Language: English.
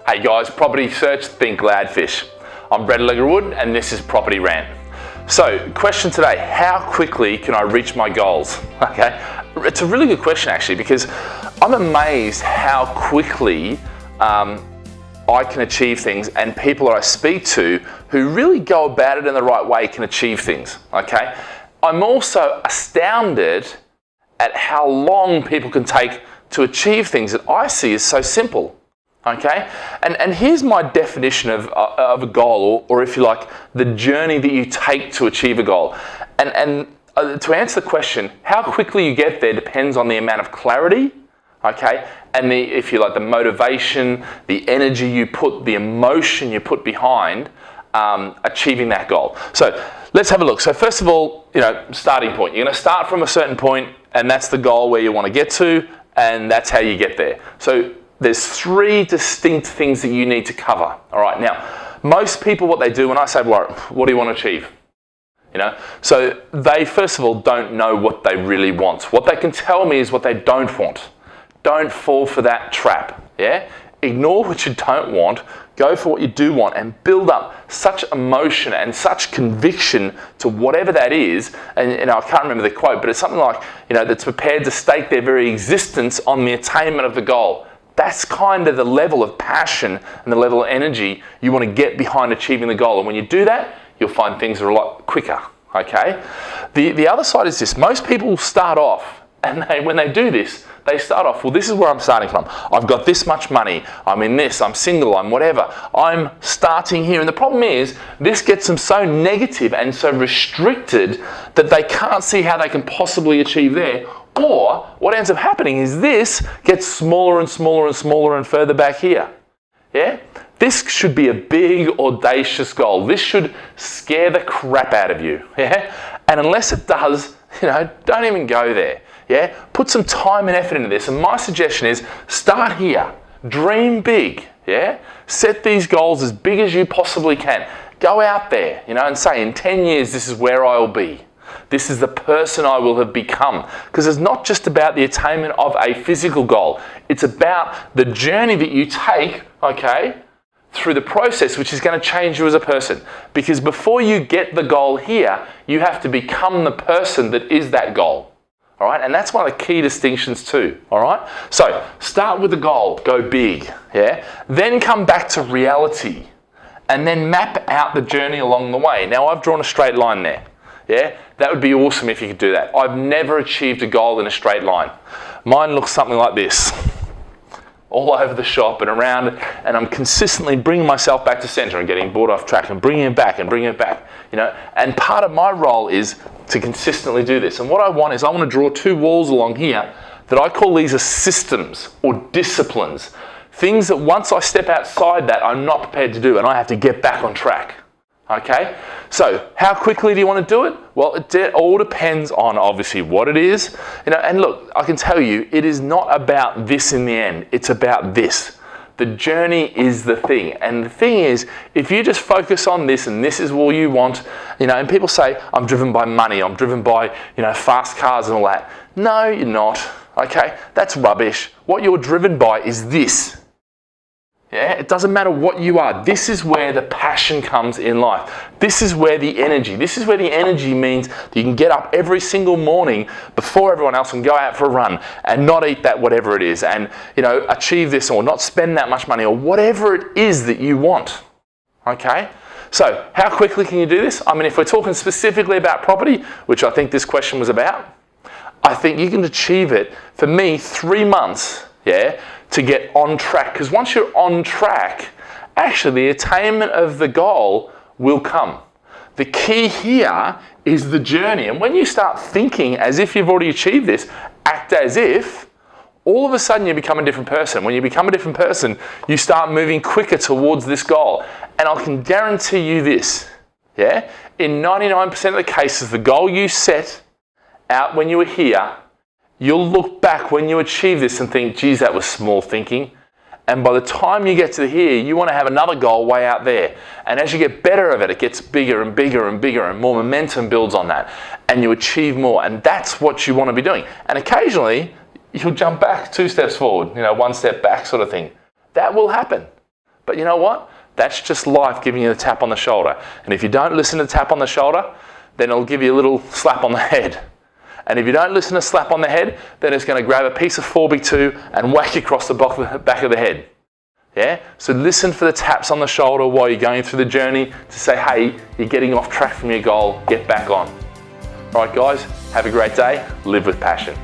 Hey guys, property search, think Gladfish. I'm Alegre-Wood and this is Property Rant. So, question today, how quickly can I reach my goals? Okay, it's a really good question actually, because I'm amazed how quickly I can achieve things, and people that I speak to who really go about it in the right way can achieve things, okay? I'm also astounded at how long people can take to achieve things that I see as so simple. Okay, and here's my definition of a goal, or if you like, the journey that you take to achieve a goal. And to answer the question, how quickly you get there depends on the amount of clarity, okay, and if you like, the motivation, the energy you put, the emotion you put behind achieving that goal. So let's have a look. So first of all, starting point. You're going to start from a certain point, and that's the goal where you want to get to, and that's how you get there. So there's three distinct things that you need to cover. All right, now, most people, what they do when I say, well, what do you want to achieve? So they, first of all, don't know what they really want. What they can tell me is what they don't want. Don't fall for that trap, yeah? Ignore what you don't want, go for what you do want, and build up such emotion and such conviction to whatever that is. And I can't remember the quote, but it's something like, that's prepared to stake their very existence on the attainment of the goal. That's kind of the level of passion and the level of energy you want to get behind achieving the goal. And when you do that, you'll find things are a lot quicker, okay? The other side is this. Most people start off, and when they do this, they start off, well, this is where I'm starting from. I've got this much money. I'm in this. I'm single. I'm whatever. I'm starting here. And the problem is, this gets them so negative and so restricted that they can't see how they can possibly achieve there. Or what ends up happening is this gets smaller and smaller and smaller and further back here. Yeah? This should be a big, audacious goal. This should scare the crap out of you. Yeah? And unless it does, don't even go there. Yeah? Put some time and effort into this. And my suggestion is start here. Dream big. Yeah? Set these goals as big as you possibly can. Go out there, and say in 10 years, this is where I will be. This is the person I will have become. Because it's not just about the attainment of a physical goal. It's about the journey that you take, okay, through the process, which is going to change you as a person. Because before you get the goal here, you have to become the person that is that goal. All right, and that's one of the key distinctions too. All right, so start with the goal, go big, yeah. Then come back to reality, and then map out the journey along the way. Now I've drawn a straight line there. Yeah, that would be awesome if you could do that. I've never achieved a goal in a straight line. Mine looks something like this. All over the shop and around, and I'm consistently bringing myself back to center and getting bored off track and bringing it back and bringing it back, And part of my role is to consistently do this. And what I want is I want to draw two walls along here that I call these as systems or disciplines. Things that once I step outside that, I'm not prepared to do, and I have to get back on track. Okay, so how quickly do you want to do it? Well, it all depends on obviously what it is, and look, I can tell you, it is not about this in the end, it's about this. The journey is the thing, and the thing is, if you just focus on this and this is all you want, and people say, I'm driven by money, I'm driven by, fast cars and all that. No, you're not, okay? That's rubbish. What you're driven by is this. Yeah, it doesn't matter what you are. This is where the passion comes in life. This is where the energy means that you can get up every single morning before everyone else and go out for a run and not eat that whatever it is and, achieve this or not spend that much money or whatever it is that you want. Okay? So, how quickly can you do this? I mean, if we're talking specifically about property, which I think this question was about, I think you can achieve it, for me, 3 months, yeah, to get on track. Because once you're on track, actually the attainment of the goal will come. The key here is the journey. And when you start thinking as if you've already achieved this, act as if, all of a sudden you become a different person. When you become a different person, you start moving quicker towards this goal. And I can guarantee you this, yeah? In 99% of the cases, the goal you set out when you were here, you'll look back when you achieve this and think, geez, that was small thinking. And by the time you get to here, you want to have another goal way out there. And as you get better of it, it gets bigger and bigger and bigger and more momentum builds on that. And you achieve more. And that's what you want to be doing. And occasionally, you'll jump back 2 steps forward, 1 step back sort of thing. That will happen. But you know what? That's just life giving you a tap on the shoulder. And if you don't listen to the tap on the shoulder, then it'll give you a little slap on the head. And if you don't listen to slap on the head, then it's going to grab a piece of 4x2 and whack you across the back of the head. Yeah? So listen for the taps on the shoulder while you're going through the journey to say, hey, you're getting off track from your goal, get back on. All right, guys, have a great day. Live with passion.